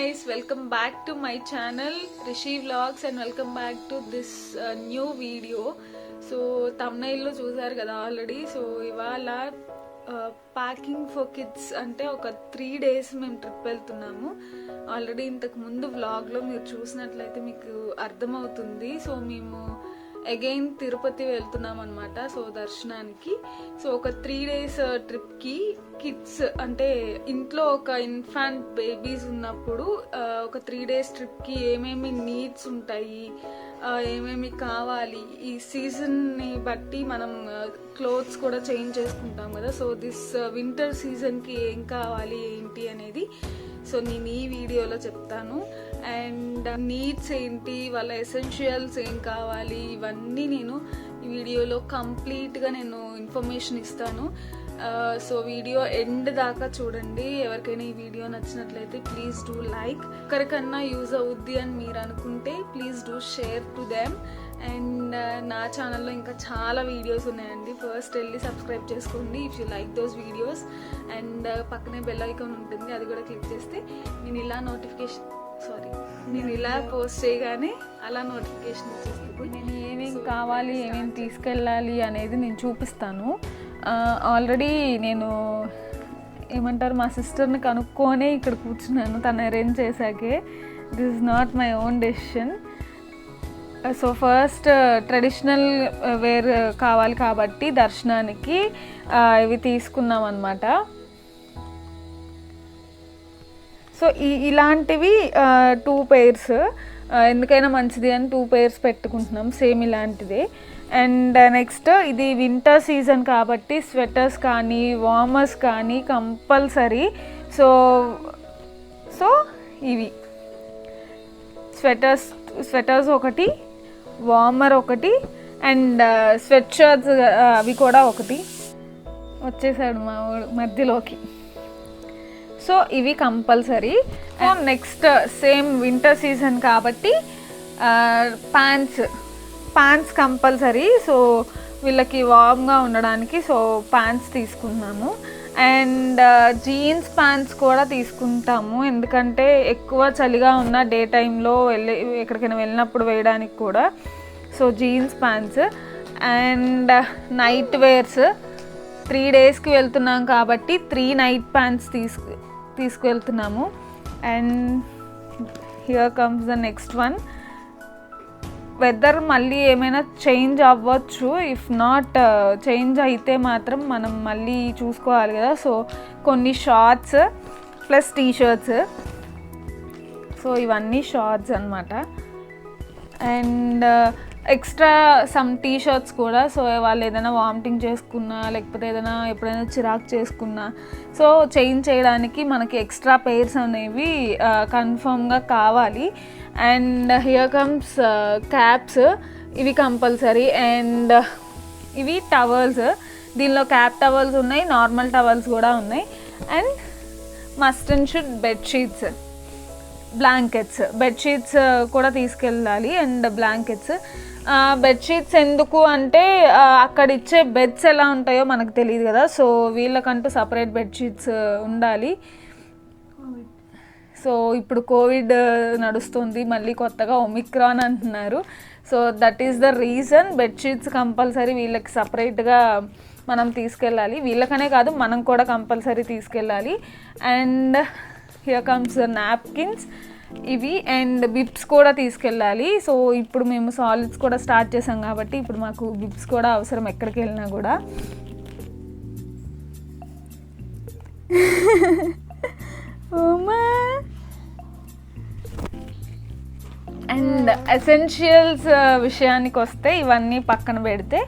guys, welcome back to my channel Rishi Vlogs and welcome back to this new video. So thumbnail lo chusaru kada already. So ivala packing for kids ante oka 3 days mem trip veltunnamu. Already intaku mundu vlog lo meer chusinattlaithe meeku ardham avutundi. So memu again Tirupati వెళ్తున్నాం అనమాట. So దర్శనానికి. So ఒక 3 days ట్రిప్కి kids అంటే ఇంట్లో ఒక infant babies ఉన్నప్పుడు ఒక 3 days ట్రిప్కి ఏమేమి నీడ్స్ ఉంటాయి, ఏమేమి కావాలి, ఈ సీజన్ని బట్టి మనం క్లోత్స్ కూడా చేంజ్ చేసుకుంటాం కదా. సో దిస్ వింటర్ సీజన్కి ఏం కావాలి ఏంటి అనేది సో నేను ఈ వీడియోలో చెప్తాను. అండ్ నీడ్స్ ఏంటి, వాళ్ళ ఎసెన్షియల్స్ ఏం కావాలి, ఇవన్నీ నేను ఈ వీడియోలో కంప్లీట్గా నేను ఇన్ఫర్మేషన్ ఇస్తాను. సో వీడియో ఎండ్ దాకా చూడండి. ఎవరికైనా ఈ వీడియో నచ్చినట్లయితే ప్లీజ్ డూ లైక్. ఒకరికన్నా యూజ్ అవుద్ది అని మీరు అనుకుంటే please do share to them. And నా ఛానల్లో ఇంకా చాలా వీడియోస్ ఉన్నాయండి. ఫస్ట్ వెళ్ళి సబ్స్క్రైబ్ చేసుకోండి if you like those videos. And పక్కనే బెల్ ఐకాన్ ఉంటుంది, అది కూడా క్లిక్ చేస్తే నేను ఇలా పోస్ట్ చేయగానే అలా నోటిఫికేషన్ వచ్చేస్తుంది. నేను ఏమేమి కావాలి, ఏమేమి తీసుకెళ్ళాలి అనేది నేను చూపిస్తాను. ఆల్రెడీ నేను ఏమంటారు మా సిస్టర్ని కనుక్కొనే ఇక్కడ కూర్చున్నాను, తను అరేంజ్ చేశాకే. This is not my own decision. So first traditional wear కావాలి కాబట్టి దర్శనానికి ఇవి తీసుకున్నాం అన్నమాట. సో ఇలాంటివి 2 pairs, ఎందుకైనా మంచిది అని 2 pairs పెట్టుకుంటున్నాం సేమ్ ఇలాంటిదే. అండ్ నెక్స్ట్ ఇది వింటర్ సీజన్ కాబట్టి స్వెటర్స్ కానీ వార్మర్స్ కానీ కంపల్సరీ. సో ఇవి స్వెటర్స్ ఒకటి, వార్మర్ ఒకటి, అండ్ స్వెట్ షర్ట్స్ అవి కూడా ఒకటి. వచ్చేసాడు మా మధ్యలోకి. సో ఇవి compulsory. And next same winter season కాబట్టి ప్యాంట్స్ కంపల్సరీ. సో వీళ్ళకి వార్మ్గా ఉండడానికి సో ప్యాంట్స్ తీసుకున్నాము. అండ్ జీన్స్ ప్యాంట్స్ కూడా తీసుకుంటాము, ఎందుకంటే ఎక్కువ చలిగా ఉన్న డే టైంలో ఎక్కడికైనా వెళ్ళినప్పుడు వేయడానికి కూడా. So jeans pants and night wears 3 daysకి వెళ్తున్నాం కాబట్టి 3 నైట్ ప్యాంట్స్ తీసుకువెళ్తున్నాము. And here comes the next one. Weather మళ్ళీ ఏమైనా చేంజ్ అవ్వచ్చు, ఇఫ్ నాట్ చేంజ్ అయితే మాత్రం మనం మళ్ళీ చూసుకోవాలి కదా. సో కొన్ని షార్ట్స్ ప్లస్ టీషర్ట్స్. సో ఇవన్నీ షార్ట్స్ అన్నమాట. అండ్ ఎక్స్ట్రా సమ్ టీషర్ట్స్ కూడా. సో వాళ్ళు ఏదైనా వామిటింగ్ చేసుకున్నా లేకపోతే ఏదైనా ఎప్పుడైనా చిరాకు చేసుకున్నా సో చేంజ్ చేయడానికి మనకి ఎక్స్ట్రా పెయిర్స్ అనేవి కన్ఫర్మ్గా కావాలి. అండ్ హియర్ కమ్స్ క్యాప్స్, ఇవి కంపల్సరీ. అండ్ ఇవి టవల్స్, దీనిలో క్యాప్ టవల్స్ ఉన్నాయి, నార్మల్ టవల్స్ కూడా ఉన్నాయి. And must and should bedsheets, blankets, bedsheets కూడా తీసుకెళ్ళాలి. అండ్ బ్లాంకెట్స్, బెడ్షీట్స్ ఎందుకు అంటే అక్కడ ఇచ్చే బెడ్స్ ఎలా ఉంటాయో మనకు తెలియదు కదా. సో వీళ్ళకంటూ సపరేట్ బెడ్షీట్స్ ఉండాలి. సో ఇప్పుడు కోవిడ్ నడుస్తుంది, మళ్ళీ కొత్తగా ఒమిక్రాన్ అంటున్నారు. So that is the reason bedsheets compulsory వీళ్ళకి సపరేట్గా మనం తీసుకెళ్ళాలి. వీళ్ళకనే కాదు మనం కూడా కంపల్సరీ తీసుకెళ్ళాలి. అండ్ హియర్ కమ్స్ నాప్కిన్స్ ఇవి. అండ్ బిబ్స్ కూడా తీసుకెళ్ళాలి. సో ఇప్పుడు మేము సాలిడ్స్ కూడా స్టార్ట్ చేసాం కాబట్టి ఇప్పుడు మాకు బిబ్స్ కూడా అవసరం ఎక్కడికి వెళ్ళినా కూడా. అండ్ ఎసెన్షియల్స్ విషయానికి వస్తే ఇవన్నీ పక్కన పెడితే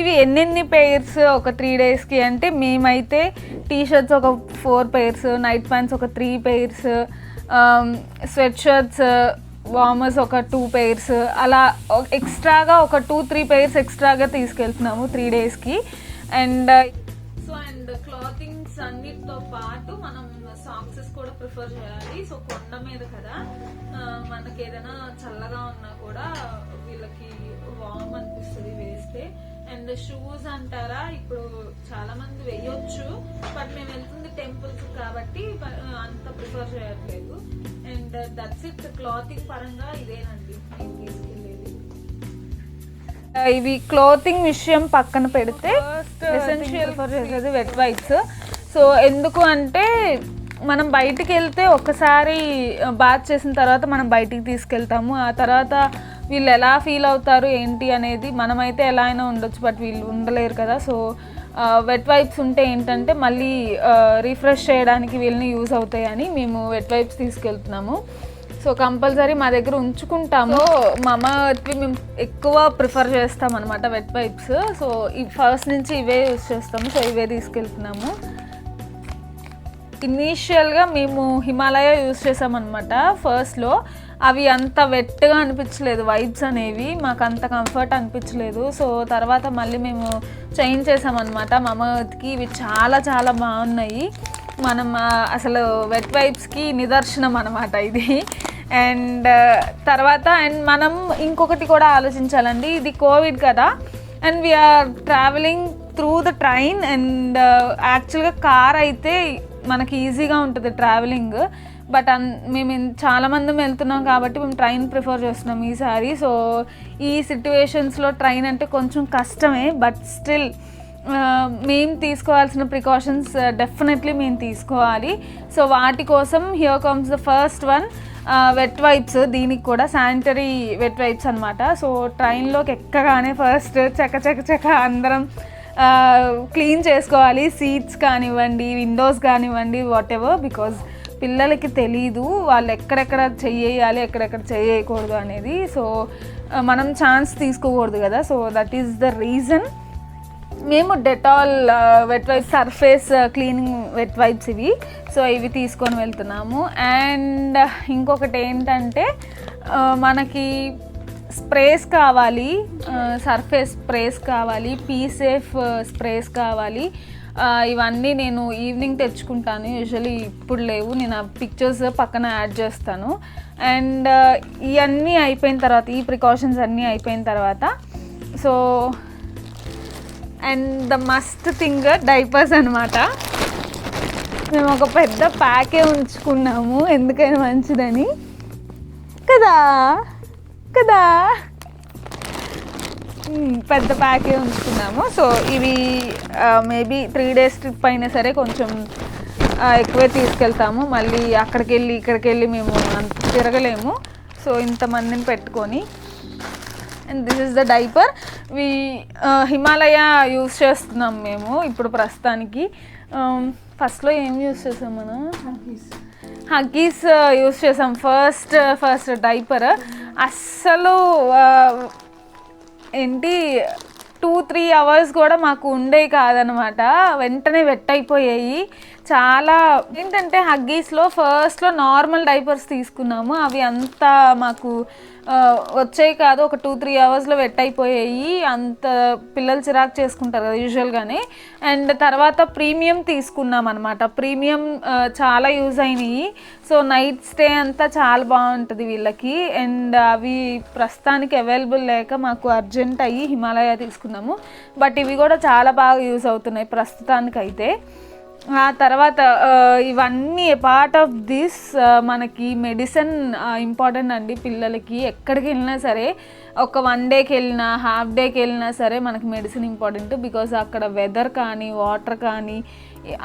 ఇవి ఎన్నెన్ని పెయిర్స్ ఒక 3 daysకి అంటే మేమైతే టీషర్ట్స్ ఒక 4 pairs, నైట్ ప్యాంట్స్ ఒక 3 pairs, స్వెట్ షర్ట్స్ వార్మర్స్ ఒక 2 pairs, అలా ఎక్స్ట్రాగా ఒక 2-3 pairs ఎక్స్ట్రాగా తీసుకెళ్తున్నాము 3 daysకి. అండ్ క్లాతింగ్స్ అన్నిటితో పాటు మనం సాక్సెస్ కూడా ప్రిఫర్ చేయాలి. సో కొండ మీద కదా, మనకి ఏదైనా చల్లగా ఉన్నా కూడా వీళ్ళకి వార్మ్ అనిపిస్తుంది వేస్తే. అండ్ షూస్ అంటారా, ఇప్పుడు చాలా మంది వేయొచ్చు, బట్ మేము వెళ్తుంది టెంపుల్స్ కాబట్టి అంత ప్రిఫర్ చేయట్లేదు. And and that's it. Clothing పరంగా ఇదేనండి నేను తీసుకెళ్ళేది. ఇవి క్లోతింగ్ విషయం పక్కన పెడితే ఎసెన్షియల్ ఫర్ చేసేది వెట్ వైప్స్. సో ఎందుకు అంటే మనం బయటికి వెళ్తే ఒక్కసారి బాత్ చేసిన తర్వాత మనం బయటికి తీసుకెళ్తాము, ఆ తర్వాత వీళ్ళు ఎలా ఫీల్ అవుతారు ఏంటి అనేది, మనమైతే ఎలా అయినా ఉండొచ్చు బట్ వీళ్ళు ఉండలేరు కదా. సో వెట్ వైప్స్ ఉంటే ఏంటంటే మళ్ళీ రిఫ్రెష్ చేయడానికి వీళ్ళని యూజ్ అవుతాయని మేము వెట్ వైప్స్ తీసుకెళ్తున్నాము. సో కంపల్సరీ మా దగ్గర ఉంచుకుంటాము. మామా ఎర్త్వి మేము ఎక్కువ ప్రిఫర్ చేస్తాం అనమాట వెట్ వైప్స్. సో ఈ ఫస్ట్ నుంచి ఇవే యూజ్ చేస్తాము. సో ఇవే తీసుకెళ్తున్నాము. ఇనీషియల్గా మేము హిమాలయ యూజ్ చేసామన్నమాట. ఫస్ట్లో అవి అంత వెట్గా అనిపించలేదు, వైబ్స్ అనేవి మాకు అంత కంఫర్ట్ అనిపించలేదు. సో తర్వాత మళ్ళీ మేము చేంజ్ చేసామన్నమాట మామా ఎర్త్కి. ఇవి చాలా చాలా బాగున్నాయి. మనం అసలు వెట్ వైబ్స్కి నిదర్శనం అనమాట ఇది. అండ్ తర్వాత మనం ఇంకొకటి కూడా ఆలోచించాలండి, ఇది కోవిడ్ కదా and we're travelling through the train. And యాక్చువల్గా కార్ అయితే మనకి ఈజీగా ఉంటుంది ట్రావెలింగ్, బట్ మేము చాలామంది వెళ్తున్నాం కాబట్టి మేము ట్రైన్ ప్రిఫర్ చేస్తున్నాం ఈసారి. సో ఈ సిట్యువేషన్స్లో ట్రైన్ అంటే కొంచెం కష్టమే, బట్ స్టిల్ మేము తీసుకోవాల్సిన ప్రికాషన్స్ డెఫినెట్లీ మేము తీసుకోవాలి. సో వాటి కోసం here comes the first one, wet wipes. దీనికి కూడా శానిటరీ వెట్ వైప్స్ అనమాట. సో ట్రైన్లోకి ఎక్కగానే ఫస్ట్ చక్క అందరం క్లీన్ చేసుకోవాలి, సీట్స్ కానివ్వండి, విండోస్ కానివ్వండి, వాట్ ఎవర్. బికాజ్ పిల్లలకి తెలీదు వాళ్ళు ఎక్కడెక్కడ చెయ్యాలి ఎక్కడెక్కడ చేయకూడదు అనేది. సో మనం ఛాన్స్ తీసుకోకూడదు కదా. So that is the reason మేము Dettol wet wipes, surface cleaning wet wipes ఇవి. సో ఇవి తీసుకొని వెళ్తున్నాము. అండ్ ఇంకొకటి ఏంటంటే మనకి స్ప్రేస్ కావాలి, సర్ఫేస్ స్ప్రేస్ కావాలి, పీసేఫ్ స్ప్రేస్ కావాలి. ఇవన్నీ నేను ఈవినింగ్ తెచ్చుకుంటాను యూజువల్లీ, ఇప్పుడు లేవు. నేను ఆ పిక్చర్స్ పక్కన యాడ్ చేస్తాను. అండ్ ఇవన్నీ అయిపోయిన తర్వాత, ఈ ప్రికాషన్స్ అన్నీ అయిపోయిన తర్వాత, so and the must thing diapers అనమాట. మేము ఒక పెద్ద ప్యాకే ఉంచుకున్నాము ఎందుకైనా మంచిదని కదా కదా పెద్ద ప్యాకే ఉంచుకున్నాము. సో ఇవి మేబీ 3 days ట్రిప్ అయినా సరే కొంచెం ఎక్కువే తీసుకెళ్తాము. మళ్ళీ అక్కడికి వెళ్ళి ఇక్కడికి వెళ్ళి మేము అంత తిరగలేము. సో ఇంతమందిని పెట్టుకొని. And this is the diaper. Himalaya use చేస్తున్నాం మేము ఇప్పుడు ప్రస్తుతానికి. ఫస్ట్లో ఏం యూస్ చేసాం మనం? హగ్గీస్ యూస్ చేసాం ఫస్ట్ డైపర్. అస్సలు ఏంటి 2-3 hours కూడా మాకు ఉండేవి కాదనమాట, వెంటనే వెట్ అయిపోయాయి. చాలా ఏంటంటే హగ్గీస్లో ఫస్ట్లో నార్మల్ డైపర్స్ తీసుకున్నాము, అవి అంతా మాకు వచ్చాయి కాదు. ఒక 2-3 hours వెట్ అయిపోయాయి. అంత పిల్లలు చిరాకు చేసుకుంటారు కదా యూజువల్గానే. అండ్ తర్వాత ప్రీమియం తీసుకున్నాం అనమాట. ప్రీమియం చాలా యూజ్ అయినాయి. సో నైట్ స్టే అంతా చాలా బాగుంటుంది వీళ్ళకి. అండ్ అవి ప్రస్తుతానికి అవైలబుల్ లేక మాకు అర్జెంట్ అయ్యి హిమాలయ తీసుకున్నాము. బట్ ఇవి కూడా చాలా బాగా యూజ్ అవుతున్నాయి ప్రస్తుతానికైతే. ఆ తర్వాత ఇవన్నీ పార్ట్ ఆఫ్ దిస్ మనకి మెడిసిన్ ఇంపార్టెంట్ అండి పిల్లలకి. ఎక్కడికి వెళ్ళినా సరే, ఒక 1 dayకి వెళ్ళినా హాఫ్ డేకి వెళ్ళినా సరే మనకి మెడిసిన్ ఇంపార్టెంట్. బికాజ్ అక్కడ వెదర్ కానీ వాటర్ కానీ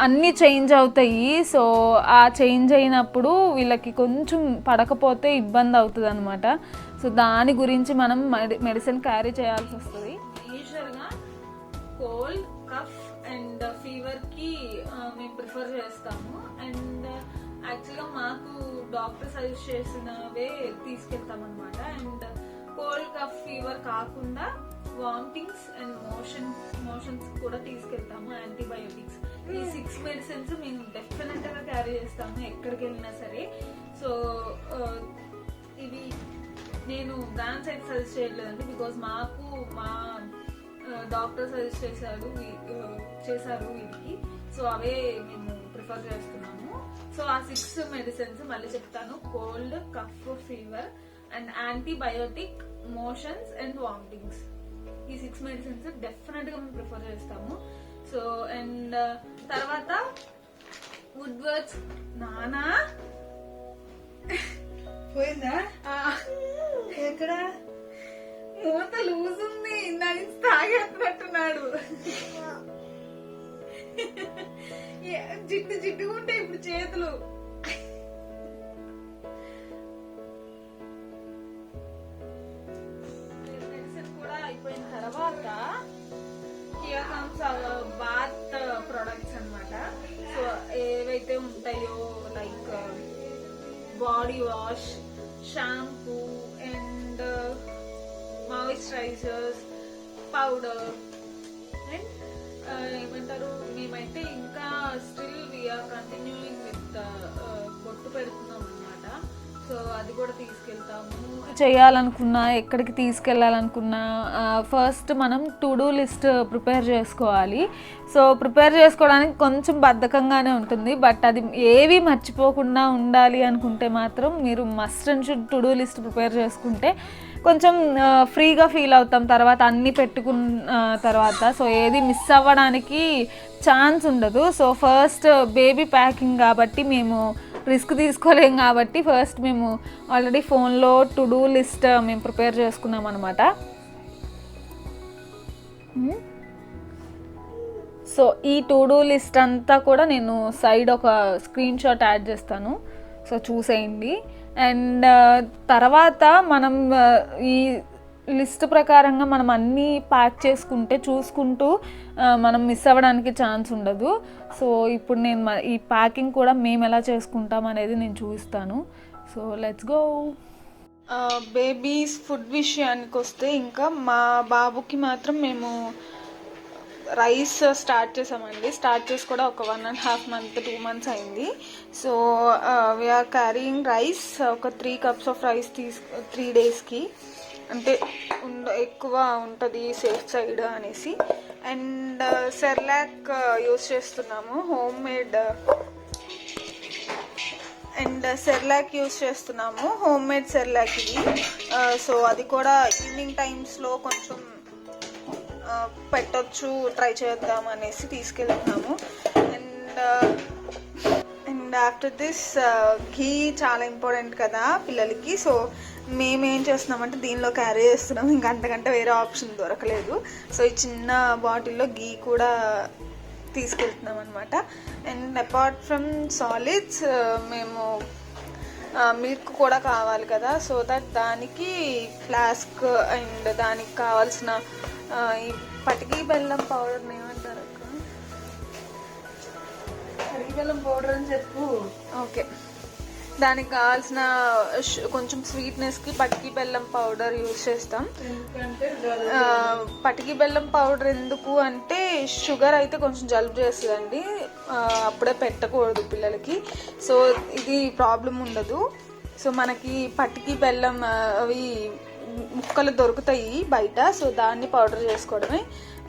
అన్నీ చేంజ్ అవుతాయి. సో ఆ చేంజ్ అయినప్పుడు వీళ్ళకి కొంచెం పడకపోతే ఇబ్బంది అవుతుంది అనమాట. సో దాని గురించి మనం మెడిసిన్ క్యారీ చేయాల్సి వస్తుంది. యూజువల్గా కోల్డ్, కఫ్ అండ్ ఫీవర్కి మేము ప్రిఫర్ చేస్తాము. అండ్ యాక్చువల్గా మాకు డాక్టర్ సజెస్ట్ చేసినవే తీసుకెళ్తాం అనమాట. అండ్ కోల్డ్, కఫ్, ఫీవర్ కాకుండా వామిటింగ్స్ అండ్ మోషన్స్ కూడా తీసుకెళ్తాము. యాంటీబయోటిక్స్, ఈ 6 medicines మేము డెఫినెట్గా క్యారీ చేస్తాము ఎక్కడికి వెళ్ళినా సరే. సో ఇవి నేను బ్రాండ్స్ అయితే సజెస్ట్ చేయట్లేదండి, బికాజ్ మాకు మా డాక్టర్ సజెస్ట్ చేశారు వీటికి. సో అవే మేము ప్రిఫర్ చేస్తున్నాము. సో ఆ 6 medicines మళ్ళీ చెప్తాను: cold, cough, fever and antibiotic, motions and vomitings. ఈ 6 medicines డెఫినెట్గా మేము ప్రిఫర్ చేస్తాము. సో అండ్ తర్వాత వుడ్వర్డ్స్ నానా పోయిందా? ఎక్కడ మూత లూజ్ ఉంది, దాన్ని తాగేస్తున్నట్టున్నాడు. జిడ్డు జిడ్డుగా ఉంటాయి ఇప్పుడు చేతులు. మెడిసిన్ కూడా అయిపోయిన తర్వాత here comes our bath products అన్నమాట. సో ఏవైతే ఉంటాయో like body wash, shampoo and moisturisers, powder and ఏమంటారు, మేమైతే ఇంకా స్టిల్ వీఆర్ కంటిన్యూయింగ్ విత్ బొట్టు పెడుతున్నాం అనమాట. సో అది కూడా తీసుకెళ్తాము. చేయాలనుకున్నా, ఎక్కడికి తీసుకెళ్ళాలనుకున్నా ఫస్ట్ మనం టు డూ లిస్ట్ ప్రిపేర్ చేసుకోవాలి. సో ప్రిపేర్ చేసుకోవడానికి కొంచెం బద్ధకంగానే ఉంటుంది, బట్ అది ఏవి మర్చిపోకుండా ఉండాలి అనుకుంటే మాత్రం మీరు must and should to do list prepare చేసుకుంటే కొంచెం ఫ్రీగా ఫీల్ అవుతాం తర్వాత అన్నీ పెట్టుకున్న తర్వాత. సో ఏది మిస్ అవ్వడానికి ఛాన్స్ ఉండదు. సో ఫస్ట్ బేబీ ప్యాకింగ్ కాబట్టి మేము రిస్క్ తీసుకోలేం కాబట్టి ఫస్ట్ మేము ఆల్రెడీ ఫోన్లో టు డూ లిస్ట్ మేము ప్రిపేర్ చేసుకున్నాం అనమాట. సో ఈ టు డూ లిస్ట్ అంతా కూడా నేను సైడ్ ఒక స్క్రీన్ షాట్ యాడ్ చేస్తాను, సో చూసేయండి. అండ్ తర్వాత మనం ఈ లిస్ట్ ప్రకారంగా మనం అన్నీ ప్యాక్ చేసుకుంటే చూసుకుంటూ మనం మిస్ అవ్వడానికి ఛాన్స్ ఉండదు. సో ఇప్పుడు నేను ఈ ప్యాకింగ్ కూడా మేము ఎలా చేసుకుంటాం అనేది నేను చూపిస్తాను. So let's go. Babies food విషయానికి వస్తే ఇంకా మా బాబుకి మాత్రం మేము రైస్ స్టార్ట్ చేసామండి. స్టార్ట్ చేసి కూడా ఒక 1.5 months 2 months అయింది. సో వీఆర్ క్యారీయింగ్ రైస్, ఒక 3 cups ఆఫ్ రైస్ 3 daysకి, అంటే ఎక్కువ ఉంటుంది సేఫ్ సైడ్ అనేసి. అండ్ సెర్లాక్ యూస్ చేస్తున్నాము, హోమ్ మేడ్ సెర్లాక్ ఇది. సో అది కూడా ఈవినింగ్ టైమ్స్లో కొంచెం పెట్టొచ్చు, ట్రై చేద్దాం అనేసి తీసుకెళ్తున్నాము. అండ్ ఆఫ్టర్ దిస్ ఘీ చాలా ఇంపార్టెంట్ కదా పిల్లలకి. సో మేమేం చేస్తున్నామంటే దీనిలో క్యారీ చేస్తున్నాం, ఇంకా అంతకంటే వేరే ఆప్షన్ దొరకలేదు. సో ఈ చిన్న బాటిల్లో ఘీ కూడా తీసుకెళ్తున్నాం అనమాట. అండ్ అపార్ట్ ఫ్రమ్ సాలిడ్స్ మేము మిల్క్ కూడా కావాలి కదా, సో దట్ దానికి ఫ్లాస్క్ అండ్ దానికి కావాల్సిన ఈ పటికి బెల్లం పౌడర్ని ఏమంటారు అక్క? పటికి బెల్లం పౌడర్ అని చెప్పు. ఓకే, దానికి కావాల్సిన కొంచెం స్వీట్నెస్కి పటికి బెల్లం పౌడర్ యూజ్ చేస్తాం. పటికి బెల్లం పౌడర్ ఎందుకు అంటే షుగర్ అయితే కొంచెం జలుబు చేస్తుందండి, అప్పుడే పెట్టకూడదు పిల్లలకి. సో ఇది ప్రాబ్లం ఉండదు. సో మనకి పటికి బెల్లం అవి ముక్కలు దొరుకుతాయి బయట, సో దాన్ని పౌడర్ చేసుకోవడమే.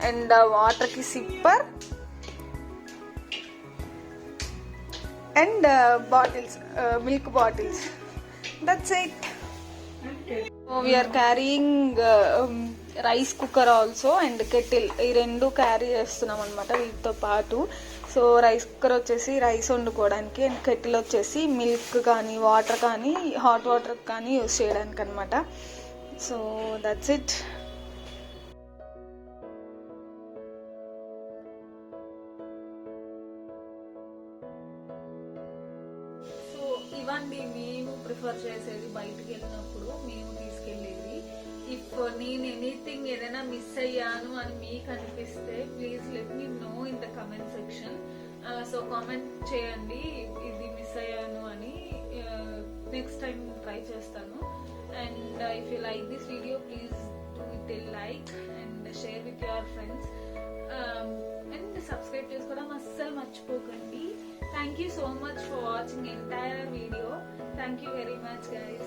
అండ్ వాటర్కి sipper and bottles, milk bottles, that's it. We are carrying rice cooker also and kettle, ఈ రెండు క్యారీ చేస్తున్నాం అనమాట వీటితో పాటు. సో రైస్ కుక్కర్ వచ్చేసి రైస్ వండుకోవడానికి, అండ్ కెటిల్ వచ్చేసి మిల్క్ కానీ వాటర్ కానీ హాట్ వాటర్ కానీ యూస్ చేయడానికి అనమాట. So that's it. సో ఇవన్నీ మేము ప్రిఫర్ చేసేది బయటికి వెళ్ళినప్పుడు మేము తీసుకెళ్ళేది. ఇఫ్ నేను ఎనీథింగ్ ఏదైనా మిస్ అయ్యాను అని మీకు అనిపిస్తే please let me know in the comment section. So comment చేయండి ఇది మిస్ అయ్యాను అని, నెక్స్ట్ టైం ట్రై చేస్తాను. And if you like this video please do it a like and share with your friends. అండ్ సబ్స్క్రైబ్ చేసుకోవడం అస్సలు మర్చిపోకండి. Thank you so much for watching entire video. Thank you very much guys.